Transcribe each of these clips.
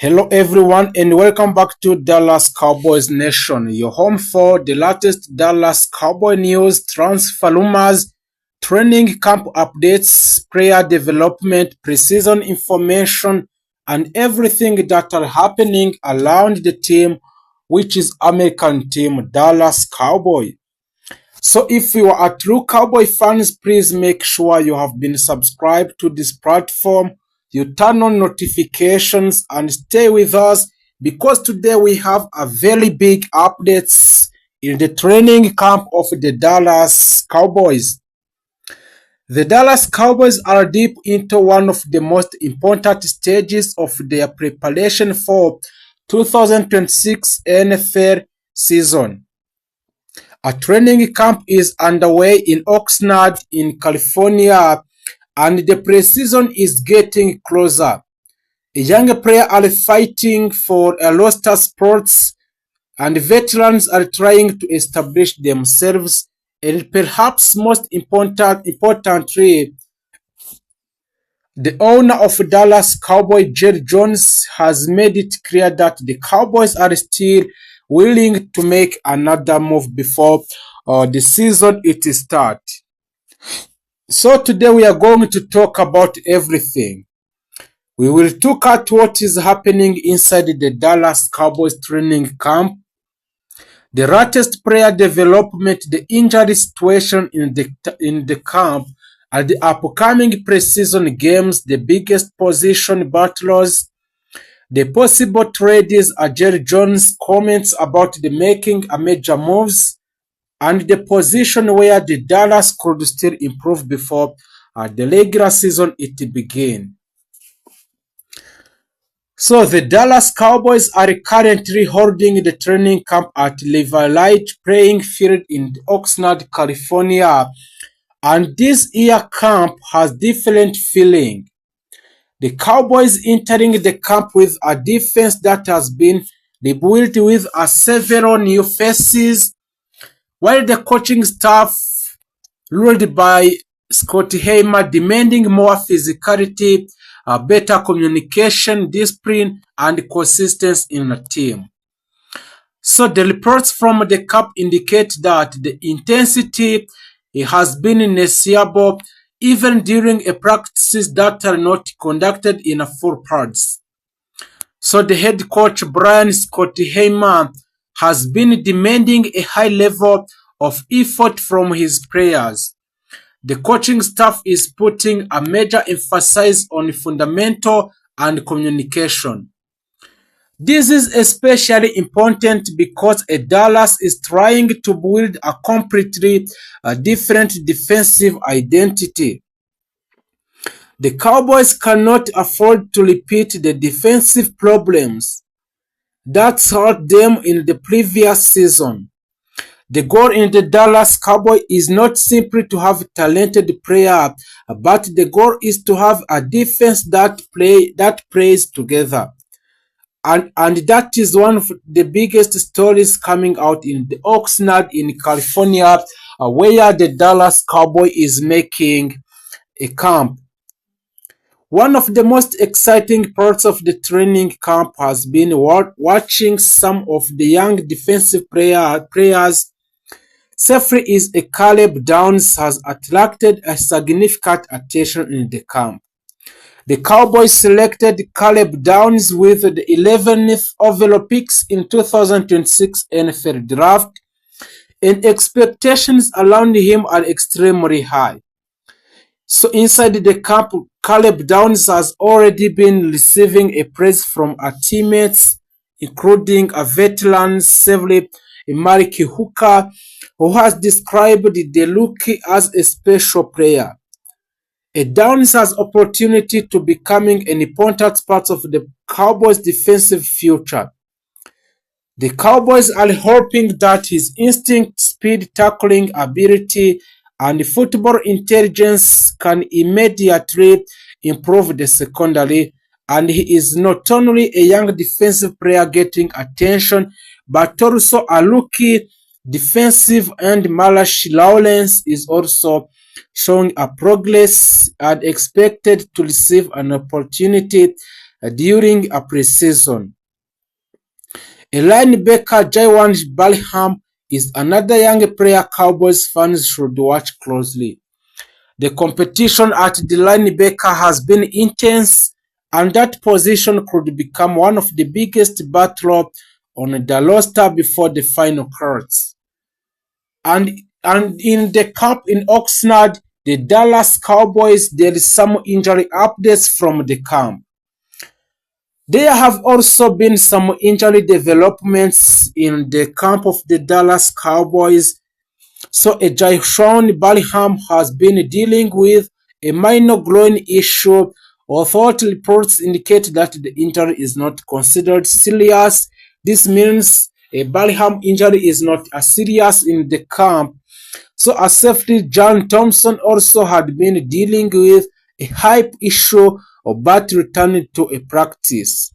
Hello everyone and welcome back to Dallas Cowboys Nation, your home for the latest Dallas Cowboy news, transfer rumors, training camp updates, player development, preseason information, and everything that are happening around the team, which is American team Dallas Cowboy. So if you are a true Cowboy fans, please make sure you have been subscribed to this platform. You turn on notifications and stay with us because today we have a very big updates in the training camp of the Dallas Cowboys. The Dallas Cowboys are deep into one of the most important stages of their preparation for 2026 NFL season. A training camp is underway in Oxnard in California and the preseason is getting closer. Young players are fighting for a roster spots and veterans are trying to establish themselves, and perhaps most importantly, the owner of Dallas Cowboys, Jerry Jones, has made it clear that the Cowboys are still willing to make another move before the season it starts. So today we are going to talk about everything. We will look at what is happening inside the Dallas Cowboys training camp, the latest player development, the injury situation in the camp, and the upcoming preseason games, the biggest position battles, the possible trades, Jerry Jones' comments about the making a major moves, and the position where the Dallas could still improve before the regular season it begins. So the Dallas Cowboys are currently holding the training camp at Light Playing Field in Oxnard, California, and this year camp has different feeling. The Cowboys entering the camp with a defense that has been rebuilt with several new faces, while the coaching staff, led by Scott Hamer, demanding more physicality, better communication, discipline, and consistency in the team. So the reports from the camp indicate that the intensity has been noticeable even during practices that are not conducted in full pads. So the head coach Brian Scott Hamer has been demanding a high level of effort from his players. The coaching staff is putting a major emphasis on fundamental and communication. This is especially important because Dallas is trying to build a completely different defensive identity. The Cowboys cannot afford to repeat the defensive problems that hurt them in the previous season. The goal in the Dallas Cowboys is not simply to have talented players, but the goal is to have a defense that plays together. And that is one of the biggest stories coming out in the Oxnard in California, where the Dallas Cowboys is making a camp. One of the most exciting parts of the training camp has been watching some of the young defensive players. Safety is a Caleb Downs has attracted a significant attention in the camp. The Cowboys selected Caleb Downs with the 11th overall picks in 2026 NFL Draft, and expectations around him are extremely high. So inside the camp, Caleb Downs has already been receiving a praise from our teammates, including a veteran safety, Malik Hooker, who has described the rookie as a special player. Downs has opportunity to becoming an important part of the Cowboys' defensive future. The Cowboys are hoping that his instinct, speed, tackling ability, and football intelligence can immediately improve the secondary, and he is not only a young defensive player getting attention, but also a rookie defensive end. Malachi Lawrence is also showing a progress and expected to receive an opportunity during a preseason. A linebacker Jaywan Balham is another young player Cowboys fans should watch closely. The competition at the linebacker has been intense, and that position could become one of the biggest battles on the roster before the final cuts. And in the camp in Oxnard, the Dallas Cowboys, there is some injury updates from the camp. There have also been some injury developments in the camp of the Dallas Cowboys. So a Jayshon Balham has been dealing with a minor groin issue, although reports indicate that the injury is not considered serious. This means a Balham injury is not as serious in the camp. So a safety John Thompson also had been dealing with a hype issue but returned to a practice.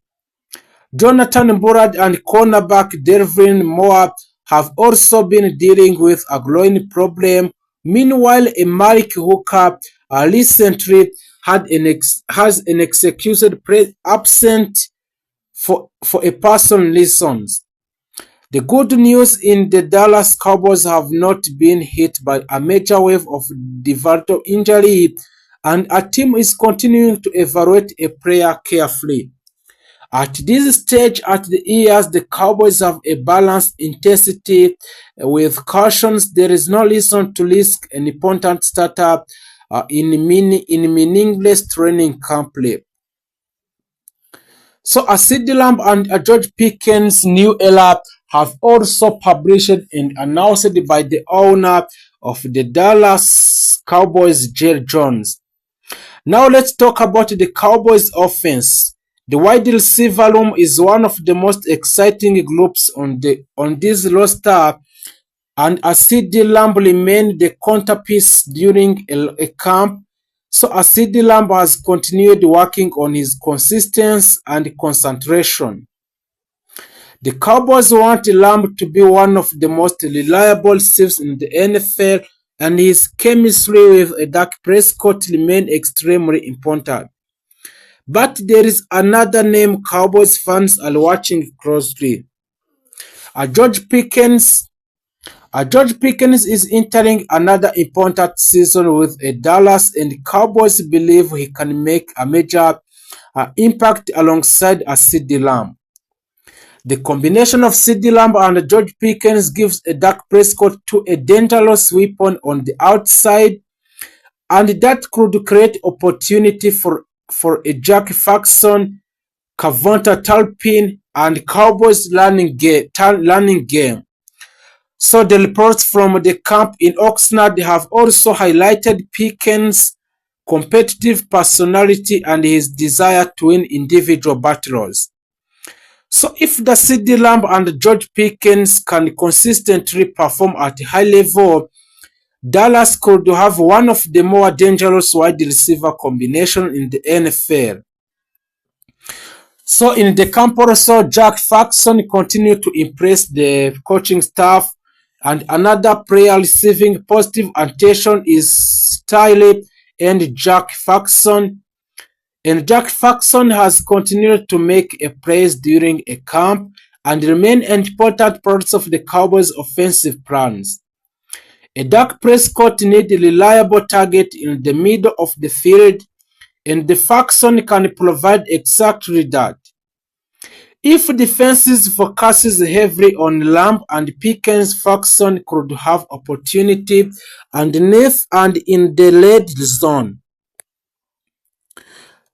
Jonathan Burrard and cornerback Dervin Moore have also been dealing with a groin problem. Meanwhile, a Malik Hooker recently has an excused absent for a personal reasons. The good news in the Dallas Cowboys have not been hit by a major wave of devastating injury, and a team is continuing to evaluate a player carefully. At this stage at the years, the Cowboys have a balanced intensity with cautions. There is no reason to risk an important starter in meaningless training camp play. So a CeeDee Lamb and a George Pickens' new era have also published and announced by the owner of the Dallas Cowboys, Jerry Jones. Now let's talk about the Cowboys offense. The wide receiver room is one of the most exciting groups on this roster, and a CeeDee Lamb remained the centerpiece during a camp. So a CeeDee Lamb has continued working on his consistency and concentration. The Cowboys want Lamb to be one of the most reliable receivers in the NFL, and his chemistry with Dak Prescott remains extremely important. But there is another name Cowboys fans are watching closely. George Pickens is entering another important season with a Dallas, and Cowboys believe he can make a major impact alongside a CeeDee Lamb. The combination of CeeDee Lamb and George Pickens gives a Dak Prescott a dangerous weapon on the outside, and that could create opportunity for a Jack Faxon, Cavonta Talpin, and Cowboys learning game. So the reports from the camp in Oxnard have also highlighted Pickens' competitive personality and his desire to win individual battles. So if the CeeDee Lamb and George Pickens can consistently perform at a high level, Dallas could have one of the more dangerous wide receiver combinations in the NFL. So in the camp also, Jack Faxon continued to impress the coaching staff, and another player receiving positive attention is Tyler and Jack Faxon. And Jack Faxon has continued to make a plays during a camp and remain an important part of the Cowboys' offensive plans. A Dak Prescott needs a reliable target in the middle of the field, and the Faxon can provide exactly that. If defenses focuses heavily on Lamb and Pickens, Faxon could have opportunity underneath and in the red zone.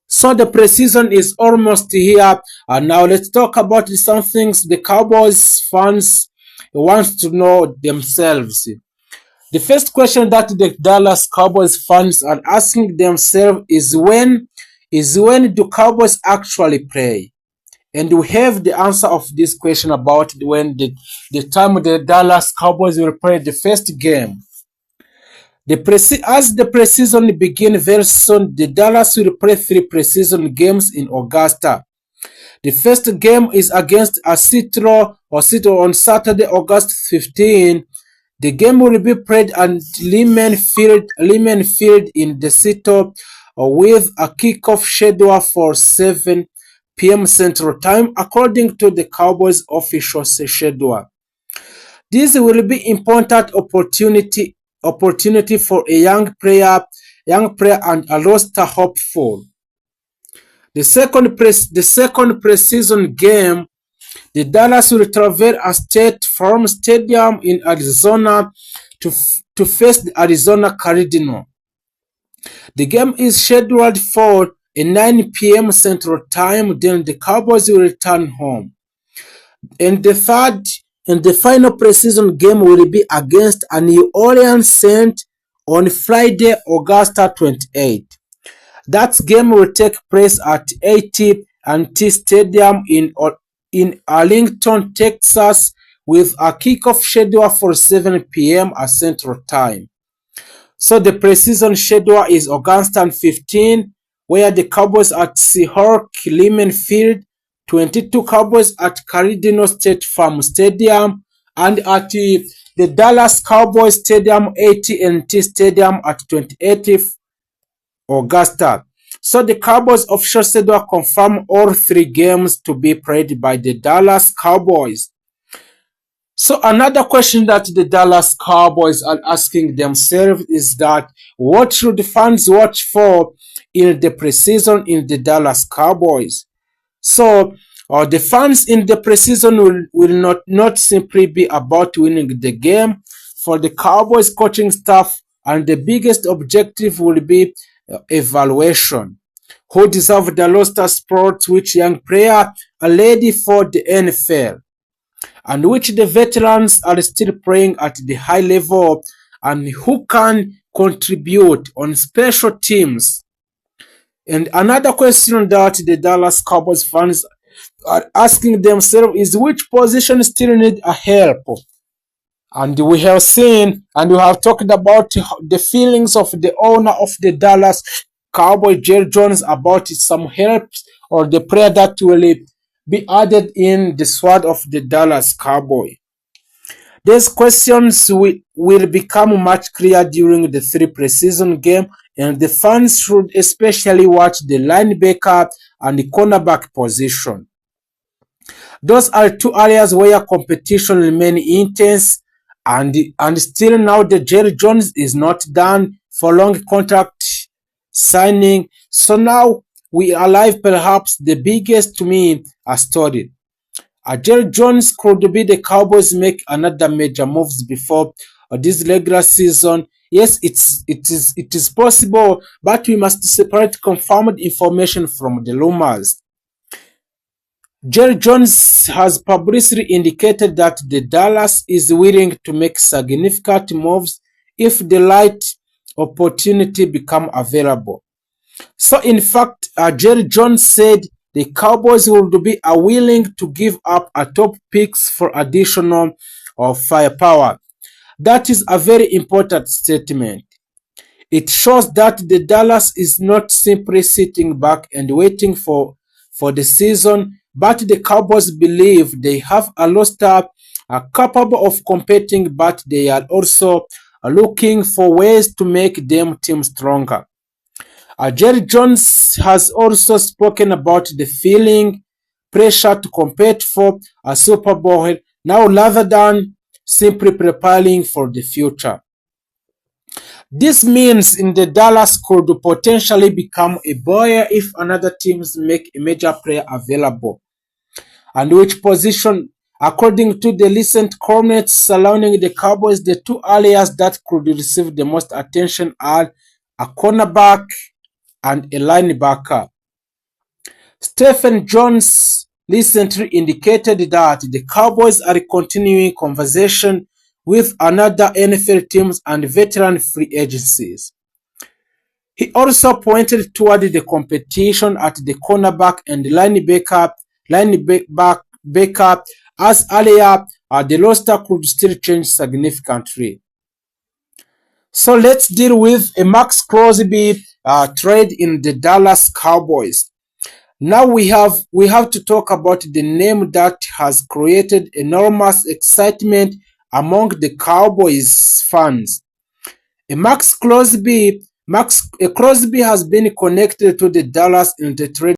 So the preseason is almost here, and now let's talk about some things the Cowboys fans want to know themselves. The first question that the Dallas Cowboys fans are asking themselves is when do Cowboys actually play? And we have the answer of this question about when the time the Dallas Cowboys will play the first game. As the preseason begins very soon, the Dallas will play 3 preseason games in Augusta. The first game is against Seattle on Saturday, August 15. The game will be played at Lehman Field in the Seattle with a kickoff schedule for 7 p.m. Central Time, according to the Cowboys official schedule. This will be important opportunity for a young player and a roster hopeful. The second preseason game, the Dallas will travel a State Farm Stadium in Arizona to face the Arizona Cardinals. The game is scheduled for a 9 p.m. Central Time, then the Cowboys will return home. And the final preseason game will be against a New Orleans Saints on Friday, August 28. That game will take place at AT&T Stadium in Arlington, Texas, with a kickoff schedule for 7 p.m. at Central Time. So the preseason schedule is August 15, where the Cowboys at Seahawks Lehman Field, 22 Cowboys at Cardinal State Farm Stadium, and at the Dallas Cowboys Stadium, AT&T Stadium at 28th Augusta. So the Cowboys official schedule confirmed all 3 games to be played by the Dallas Cowboys. So another question that the Dallas Cowboys are asking themselves is that what should the fans watch for in the preseason in the Dallas Cowboys? So the fans in the preseason will not simply be about winning the game. For the Cowboys coaching staff, and the biggest objective will be evaluation. Who deserve the roster spot, which young player are ready for the NFL, and which the veterans are still playing at the high level, and who can contribute on special teams. And another question that the Dallas Cowboys fans are asking themselves is which position still need a help. And we have seen and we have talked about the feelings of the owner of the Dallas Cowboys, Jerry Jones, about some help or the player that will be added in the squad of the Dallas Cowboys. These questions will become much clearer during the 3 preseason game, and the fans should especially watch the linebacker and the cornerback position. Those are 2 areas where competition remains intense, and still now the Jerry Jones is not done for long contract signing. So now we are live perhaps the biggest to me a story. Jerry Jones could be the Cowboys make another major moves before this regular season. Yes, it is possible, but we must separate confirmed information from the rumors. Jerry Jones has publicly indicated that the Dallas is willing to make significant moves if the right opportunity become available. So in fact, Jerry Jones said the Cowboys would be willing to give up a top picks for additional firepower. That is a very important statement. It shows that the Dallas is not simply sitting back and waiting for the season, but the Cowboys believe they have a roster capable of competing, but they are also looking for ways to make them team stronger. Jerry Jones has also spoken about the feeling pressure to compete for a Super Bowl now rather than simply preparing for the future. This means in the Dallas could potentially become a buyer if another teams make a major player available. And which position, according to the recent comments surrounding the Cowboys, the 2 areas that could receive the most attention are a cornerback and a linebacker. Stephen Jones recently indicated that the Cowboys are continuing conversation with another NFL teams and veteran free agencies. He also pointed toward the competition at the cornerback and linebacker as earlier the roster could still change significantly. So let's deal with a Max Crosby trade in the Dallas Cowboys. Now we have to talk about the name that has created enormous excitement among the Cowboys fans. Crosby has been connected to the Dallas in the trade